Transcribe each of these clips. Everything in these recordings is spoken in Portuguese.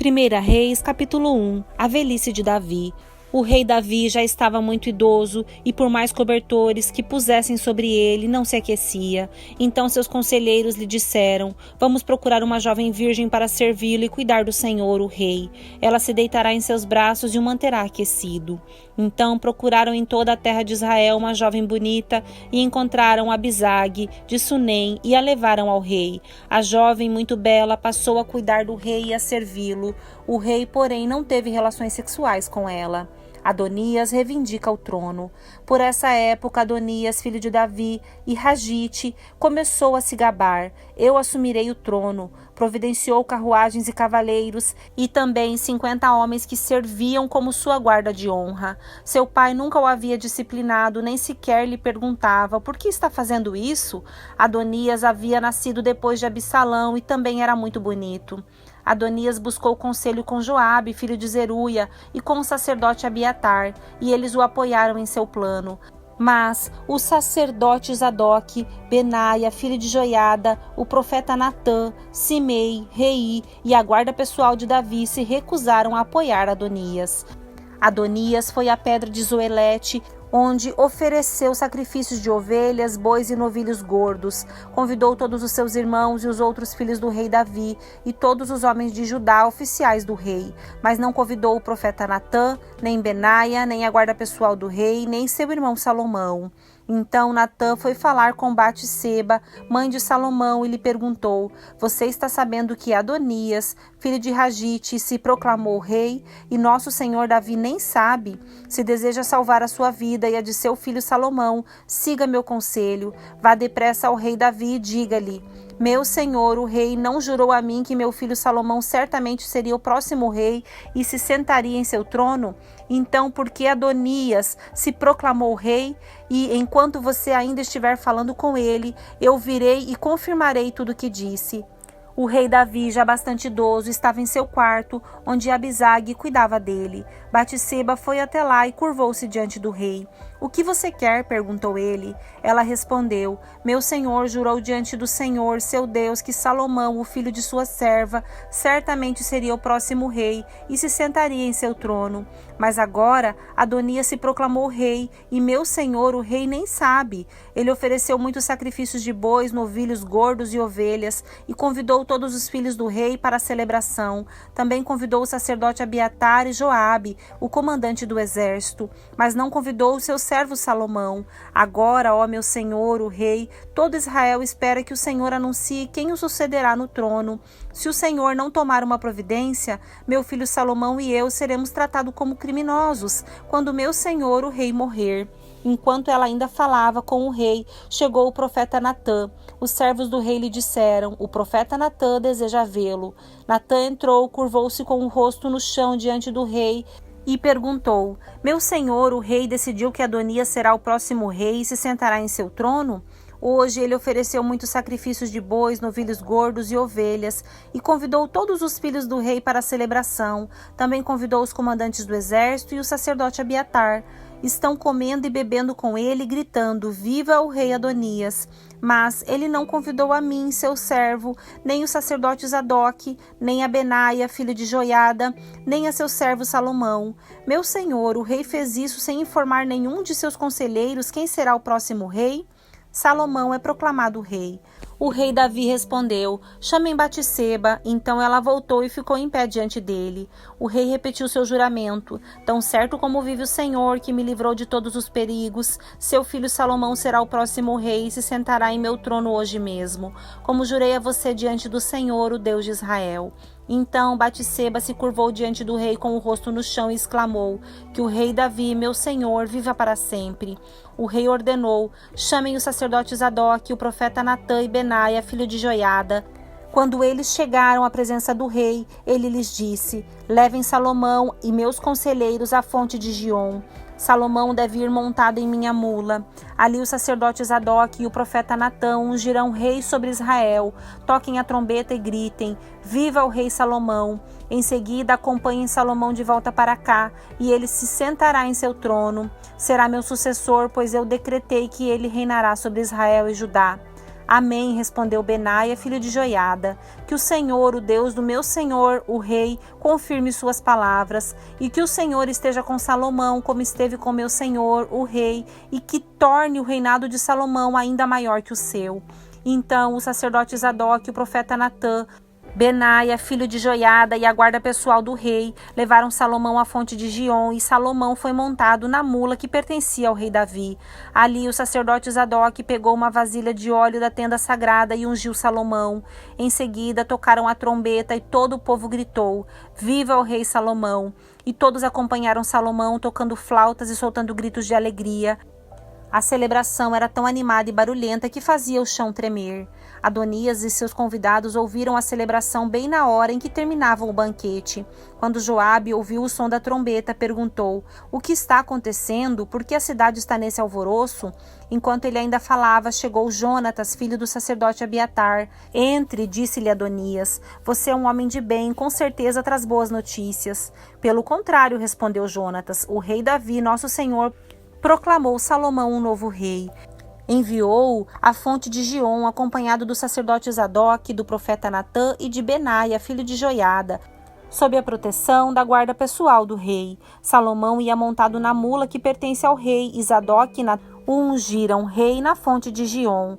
1 Reis, capítulo 1. A velhice de Davi. O rei Davi já estava muito idoso e por mais cobertores que pusessem sobre ele, não se aquecia. Então seus conselheiros lhe disseram: vamos procurar uma jovem virgem para servi-lo e cuidar do Senhor, o rei. Ela se deitará em seus braços e o manterá aquecido. Então procuraram em toda a terra de Israel uma jovem bonita e encontraram Abisag de Sunem e a levaram ao rei. A jovem, muito bela, passou a cuidar do rei e a servi-lo. O rei, porém, não teve relações sexuais com ela. Adonias reivindica o trono. Por essa época, Adonias, filho de Davi, e Ragite, começou a se gabar: eu assumirei o trono. Providenciou carruagens e cavaleiros, e também 50 homens que serviam como sua guarda de honra. Seu pai nunca o havia disciplinado, nem sequer lhe perguntava: por que está fazendo isso? Adonias havia nascido depois de Absalão e também era muito bonito. Adonias buscou conselho com Joabe, filho de Zeruia, e com o sacerdote Abiatar, e eles o apoiaram em seu plano. Mas os sacerdotes Zadok, Benaia, filho de Joiada, o profeta Natã, Simei, Rei e a guarda pessoal de Davi se recusaram a apoiar Adonias. Adonias foi à pedra de Zoelete, onde ofereceu sacrifícios de ovelhas, bois e novilhos gordos. Convidou todos os seus irmãos e os outros filhos do rei Davi e todos os homens de Judá, oficiais do rei. Mas não convidou o profeta Natã, nem Benaia, nem a guarda pessoal do rei, nem seu irmão Salomão. Então Natã foi falar com Batseba, mãe de Salomão, e lhe perguntou: você está sabendo que Adonias, filho de Ragite, se proclamou rei, e nosso senhor Davi nem sabe? Se deseja salvar a sua vida e a de seu filho Salomão, siga meu conselho. Vá depressa ao rei Davi e diga-lhe: meu senhor, o rei, não jurou a mim que meu filho Salomão certamente seria o próximo rei e se sentaria em seu trono? Então, por que Adonias se proclamou rei? E enquanto você ainda estiver falando com ele, eu virei e confirmarei tudo o que disse. O rei Davi, já bastante idoso, estava em seu quarto, onde Abisag cuidava dele. Batseba foi até lá e curvou-se diante do rei. O que você quer? Perguntou ele. Ela respondeu: meu senhor jurou diante do Senhor, seu Deus, que Salomão, o filho de sua serva, certamente seria o próximo rei e se sentaria em seu trono. Mas agora Adonias se proclamou rei e meu senhor, o rei, nem sabe. Ele ofereceu muitos sacrifícios de bois, novilhos gordos e ovelhas e convidou todos os filhos do rei para a celebração. Também convidou o sacerdote Abiatar e Joabe, o comandante do exército, mas não convidou o seu servo Salomão. Agora, ó meu senhor, o rei, todo Israel espera que o Senhor anuncie quem o sucederá no trono. Se o Senhor não tomar uma providência, meu filho Salomão e eu seremos tratados como criminosos quando meu senhor, o rei, morrer. Enquanto ela ainda falava com o rei, chegou o profeta Natã. Os servos do rei lhe disseram: o profeta Natã deseja vê-lo. Natã entrou, curvou-se com o rosto no chão diante do rei e perguntou: meu senhor, o rei, decidiu que Adonias será o próximo rei e se sentará em seu trono? Hoje ele ofereceu muitos sacrifícios de bois, novilhos gordos e ovelhas e convidou todos os filhos do rei para a celebração. Também convidou os comandantes do exército e o sacerdote Abiatar. Estão comendo e bebendo com ele, gritando: viva o rei Adonias! Mas ele não convidou a mim, seu servo, nem o sacerdote Zadok, nem a Benaia, filho de Joiada, nem a seu servo Salomão. Meu senhor, o rei fez isso sem informar nenhum de seus conselheiros quem será o próximo rei? Salomão é proclamado rei. O rei Davi respondeu: chamem Batseba. Então ela voltou e ficou em pé diante dele. O rei repetiu seu juramento: tão certo como vive o Senhor, que me livrou de todos os perigos, seu filho Salomão será o próximo rei e se sentará em meu trono hoje mesmo, como jurei a você diante do Senhor, o Deus de Israel. Então Batseba se curvou diante do rei com o rosto no chão e exclamou: que o rei Davi, meu senhor, viva para sempre. O rei ordenou: chamem os sacerdotes Zadok, o profeta Natã e Benaia, filho de Joiada. Quando eles chegaram à presença do rei, ele lhes disse: levem Salomão e meus conselheiros à fonte de Giom. Salomão deve ir montado em minha mula. Ali os sacerdotes Zadok e o profeta Natã ungirão rei sobre Israel. Toquem a trombeta e gritem: viva o rei Salomão! Em seguida acompanhem Salomão de volta para cá, e ele se sentará em seu trono. Será meu sucessor, pois eu decretei que ele reinará sobre Israel e Judá. Amém, respondeu Benaia, filho de Joiada. Que o Senhor, o Deus do meu senhor, o rei, confirme suas palavras, e que o Senhor esteja com Salomão, como esteve com meu senhor, o rei, e que torne o reinado de Salomão ainda maior que o seu. Então o sacerdote Zadok, o profeta Natã, Benaia, filho de Joiada, e a guarda pessoal do rei levaram Salomão à fonte de Giom, e Salomão foi montado na mula que pertencia ao rei Davi. Ali o sacerdote Zadok pegou uma vasilha de óleo da tenda sagrada e ungiu Salomão. Em seguida tocaram a trombeta e todo o povo gritou: Viva o rei Salomão! E todos acompanharam Salomão tocando flautas e soltando gritos de alegria. A celebração era tão animada e barulhenta que fazia o chão tremer. Adonias e seus convidados ouviram a celebração bem na hora em que terminavam o banquete. Quando Joabe ouviu o som da trombeta, perguntou: O que está acontecendo? Por que a cidade está nesse alvoroço? Enquanto ele ainda falava, chegou Jonatas, filho do sacerdote Abiatar. Entre, disse-lhe Adonias. Você é um homem de bem, com certeza traz boas notícias. Pelo contrário, respondeu Jonatas, o rei Davi, nosso senhor, proclamou Salomão um novo rei. Enviou-o à fonte de Giom, acompanhado do sacerdote Zadok, do profeta Natã e de Benaia, filho de Joiada, sob a proteção da guarda pessoal do rei. Salomão ia montado na mula que pertence ao rei, e Zadok e Natã o ungiram rei na fonte de Giom.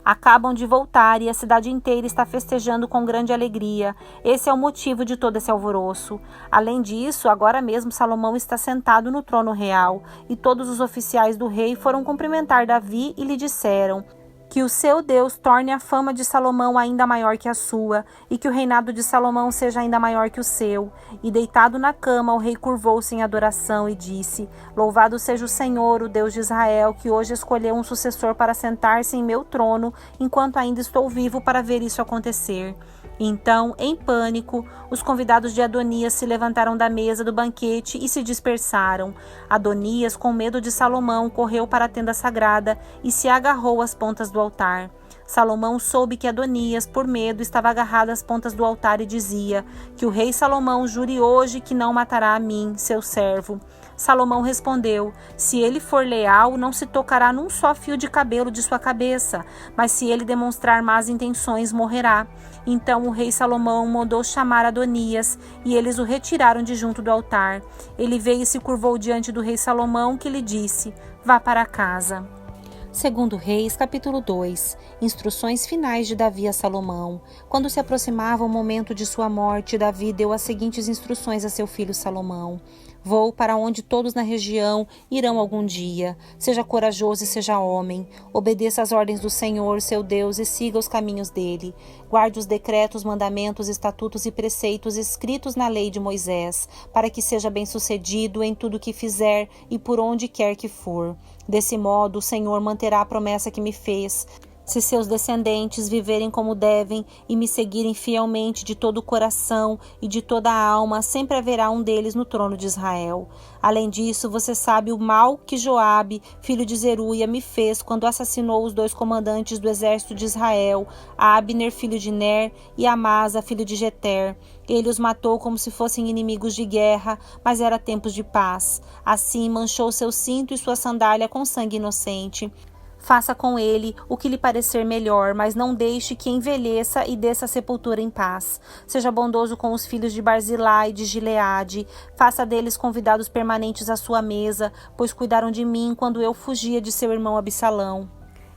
Acabam de voltar e a cidade inteira está festejando com grande alegria. Esse é o motivo de todo esse alvoroço. Além disso, agora mesmo Salomão está sentado no trono real, e todos os oficiais do rei foram cumprimentar Davi e lhe disseram: Que o seu Deus torne a fama de Salomão ainda maior que a sua, e que o reinado de Salomão seja ainda maior que o seu. E deitado na cama, o rei curvou-se em adoração e disse: Louvado seja o Senhor, o Deus de Israel, que hoje escolheu um sucessor para sentar-se em meu trono, enquanto ainda estou vivo para ver isso acontecer. Então, em pânico, os convidados de Adonias se levantaram da mesa do banquete e se dispersaram. Adonias, com medo de Salomão, correu para a tenda sagrada e se agarrou às pontas do altar. Salomão soube que Adonias, por medo, estava agarrado às pontas do altar e dizia: Que o rei Salomão jure hoje que não matará a mim, seu servo. Salomão respondeu: Se ele for leal, não se tocará num só fio de cabelo de sua cabeça, mas se ele demonstrar más intenções, morrerá. Então o rei Salomão mandou chamar Adonias, e eles o retiraram de junto do altar. Ele veio e se curvou diante do rei Salomão, que lhe disse: Vá para casa. Segundo Reis, capítulo 2. Instruções finais de Davi a Salomão. Quando se aproximava o momento de sua morte, Davi deu as seguintes instruções a seu filho Salomão: Vou para onde todos na região irão algum dia. Seja corajoso e seja homem. Obedeça às ordens do Senhor, seu Deus, e siga os caminhos dele. Guarde os decretos, mandamentos, estatutos e preceitos escritos na lei de Moisés, para que seja bem-sucedido em tudo que fizer e por onde quer que for. Desse modo, o Senhor manterá a promessa que me fez. Se seus descendentes viverem como devem e me seguirem fielmente de todo o coração e de toda a alma, sempre haverá um deles no trono de Israel. Além disso, você sabe o mal que Joabe, filho de Zeruia, me fez quando assassinou os 2 comandantes do exército de Israel, Abner, filho de Ner, e Amasa, filho de Jeter. Ele os matou como se fossem inimigos de guerra, mas era tempos de paz. Assim, manchou seu cinto e sua sandália com sangue inocente. Faça com ele o que lhe parecer melhor, mas não deixe que envelheça e desça a sepultura em paz. Seja bondoso com os filhos de Barzilai e de Gileade. Faça deles convidados permanentes à sua mesa, pois cuidaram de mim quando eu fugia de seu irmão Absalão.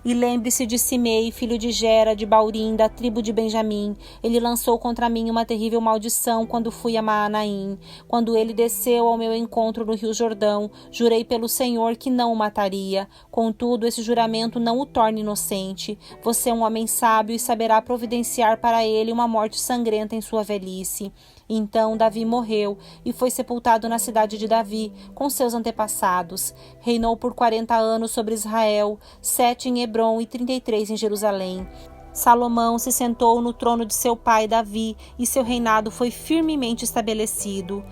E lembre-se de Simei, filho de Gera, de Baurim, da tribo de Benjamim. Ele lançou contra mim uma terrível maldição quando fui a Maanaim. Quando ele desceu ao meu encontro no rio Jordão, jurei pelo Senhor que não o mataria. Contudo, esse juramento não o torna inocente. Você é um homem sábio e saberá providenciar para ele uma morte sangrenta em sua velhice. Então Davi morreu e foi sepultado na cidade de Davi, com seus antepassados. Reinou por 40 anos sobre Israel, 7 em Hebrom e 33 em Jerusalém. Salomão se sentou no trono de seu pai Davi e seu reinado foi firmemente estabelecido.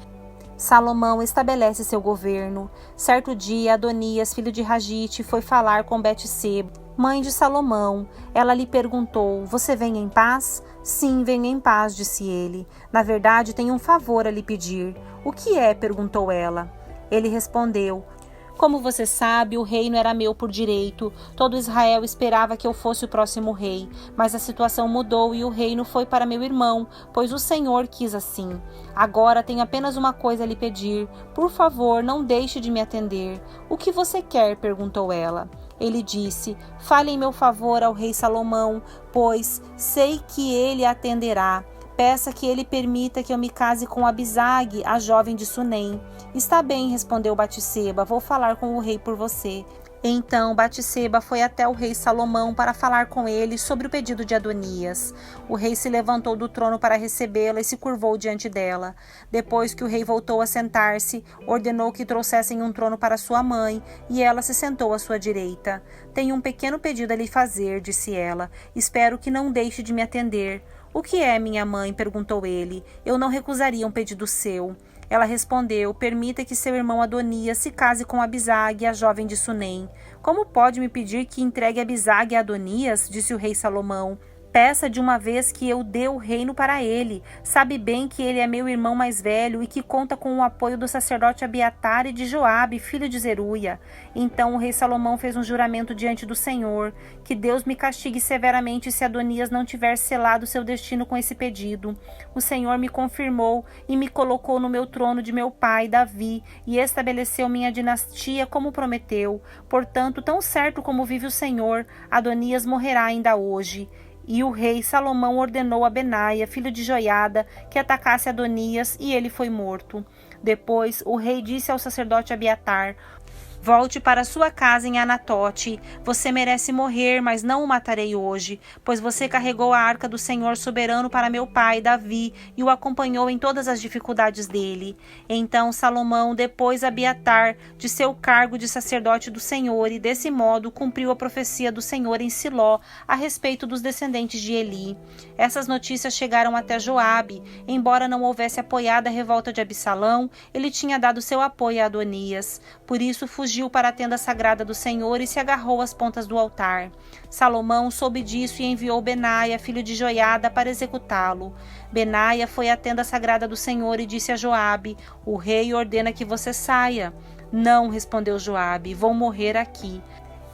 Salomão estabelece seu governo. Certo dia, Adonias, filho de Ragite, foi falar com Betseba, mãe de Salomão. Ela lhe perguntou: Você vem em paz? Sim, venho em paz, disse ele. Na verdade, tenho um favor a lhe pedir. O que é? Perguntou ela. Ele respondeu: Como você sabe, o reino era meu por direito. Todo Israel esperava que eu fosse o próximo rei, mas a situação mudou e o reino foi para meu irmão, pois o Senhor quis assim. Agora tenho apenas uma coisa a lhe pedir. Por favor, não deixe de me atender. O que você quer? Perguntou ela. Ele disse: fale em meu favor ao rei Salomão, pois sei que ele atenderá. Peça que ele permita que eu me case com Abisag, a jovem de Sunem. Está bem, respondeu Batseba, vou falar com o rei por você. Então Batseba foi até o rei Salomão para falar com ele sobre o pedido de Adonias. O rei se levantou do trono para recebê-la e se curvou diante dela. Depois que o rei voltou a sentar-se, ordenou que trouxessem um trono para sua mãe, e ela se sentou à sua direita. Tenho um pequeno pedido a lhe fazer, disse ela. Espero que não deixe de me atender. O que é, minha mãe? Perguntou ele. Eu não recusaria um pedido seu. Ela respondeu: permita que seu irmão Adonias se case com Abisag, a jovem de Sunem. Como pode me pedir que entregue Abisag a Adonias? Disse o rei Salomão. Peça de uma vez que eu dê o reino para ele. Sabe bem que ele é meu irmão mais velho e que conta com o apoio do sacerdote Abiatar e de Joabe, filho de Zeruia. Então o rei Salomão fez um juramento diante do Senhor: que Deus me castigue severamente se Adonias não tiver selado seu destino com esse pedido. O Senhor me confirmou e me colocou no meu trono de meu pai, Davi, e estabeleceu minha dinastia como prometeu. Portanto, tão certo como vive o Senhor, Adonias morrerá ainda hoje. E o rei Salomão ordenou a Benaia, filho de Joiada, que atacasse Adonias, e ele foi morto. Depois, o rei disse ao sacerdote Abiatar: volte para sua casa em Anatote. Você merece morrer, mas não o matarei hoje, pois você carregou a arca do Senhor soberano para meu pai, Davi, e o acompanhou em todas as dificuldades dele. Então Salomão depôs Abiatar de seu cargo de sacerdote do Senhor, e desse modo cumpriu a profecia do Senhor em Siló a respeito dos descendentes de Eli. Essas notícias chegaram até Joabe. Embora não houvesse apoiado a revolta de Absalão, ele tinha dado seu apoio a Adonias. Por isso fugiu para a tenda sagrada do Senhor e se agarrou às pontas do altar. Salomão soube disso e enviou Benaia, filho de Joiada, para executá-lo. Benaia foi à tenda sagrada do Senhor e disse a Joabe: o rei ordena que você saia. Não, respondeu Joabe, vou morrer aqui.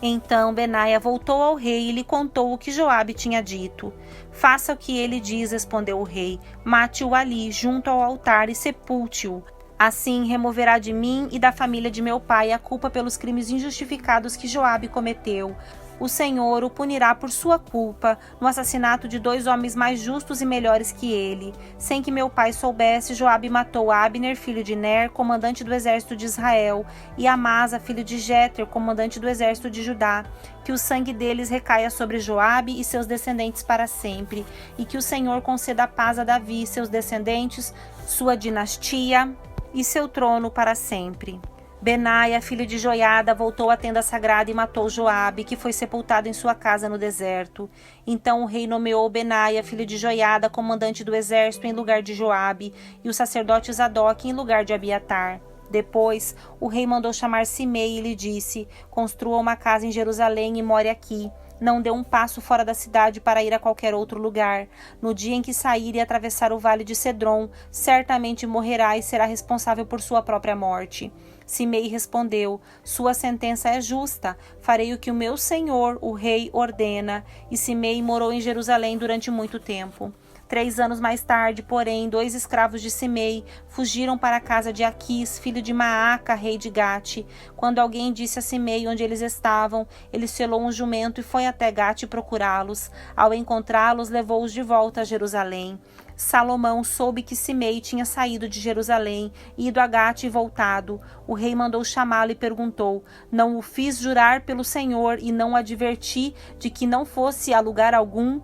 Então Benaia voltou ao rei e lhe contou o que Joabe tinha dito. Faça o que ele diz, respondeu o rei. Mate-o ali, junto ao altar, e sepulte-o. Assim removerá de mim e da família de meu pai a culpa pelos crimes injustificados que Joabe cometeu. O Senhor o punirá por sua culpa, no assassinato de 2 homens mais justos e melhores que ele. Sem que meu pai soubesse, Joabe matou Abner, filho de Ner, comandante do exército de Israel, e Amasa, filho de Jéter, comandante do exército de Judá. Que o sangue deles recaia sobre Joabe e seus descendentes para sempre, e que o Senhor conceda paz a Davi e seus descendentes, sua dinastia e seu trono para sempre. Benaia, filho de Joiada, voltou à tenda sagrada e matou Joabe, que foi sepultado em sua casa no deserto. Então o rei nomeou Benaia, filho de Joiada, comandante do exército em lugar de Joabe, e o sacerdote Zadok em lugar de Abiatar. Depois, o rei mandou chamar Simei e lhe disse: construa uma casa em Jerusalém e more aqui. Não dê um passo fora da cidade para ir a qualquer outro lugar. No dia em que sair e atravessar o vale de Cedron, certamente morrerá e será responsável por sua própria morte. Simei respondeu: sua sentença é justa. Farei o que o meu senhor, o rei, ordena. E Simei morou em Jerusalém durante muito tempo. 3 anos mais tarde, porém, 2 escravos de Simei fugiram para a casa de Aquis, filho de Maaca, rei de Gate. Quando alguém disse a Simei onde eles estavam, ele selou um jumento e foi até Gate procurá-los. Ao encontrá-los, levou-os de volta a Jerusalém. Salomão soube que Simei tinha saído de Jerusalém, ido a Gate e voltado. O rei mandou chamá-lo e perguntou: não o fiz jurar pelo Senhor e não o adverti de que não fosse a lugar algum?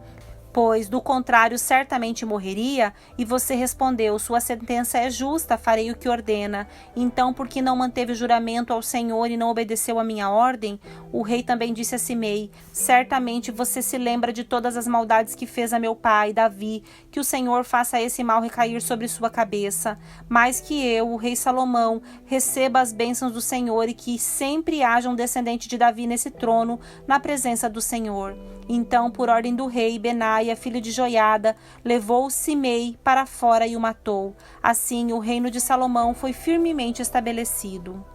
Pois, do contrário, certamente morreria. E você respondeu: sua sentença é justa, farei o que ordena. Então, por que não manteve o juramento ao Senhor e não obedeceu a minha ordem? O rei também disse a Simei: certamente você se lembra de todas as maldades que fez a meu pai, Davi. Que o Senhor faça esse mal recair sobre sua cabeça. Mais que eu, o rei Salomão, receba as bênçãos do Senhor e que sempre haja um descendente de Davi nesse trono, na presença do Senhor. Então, por ordem do rei, Benaia, filho de Joiada, levou Simei para fora e o matou. Assim, o reino de Salomão foi firmemente estabelecido.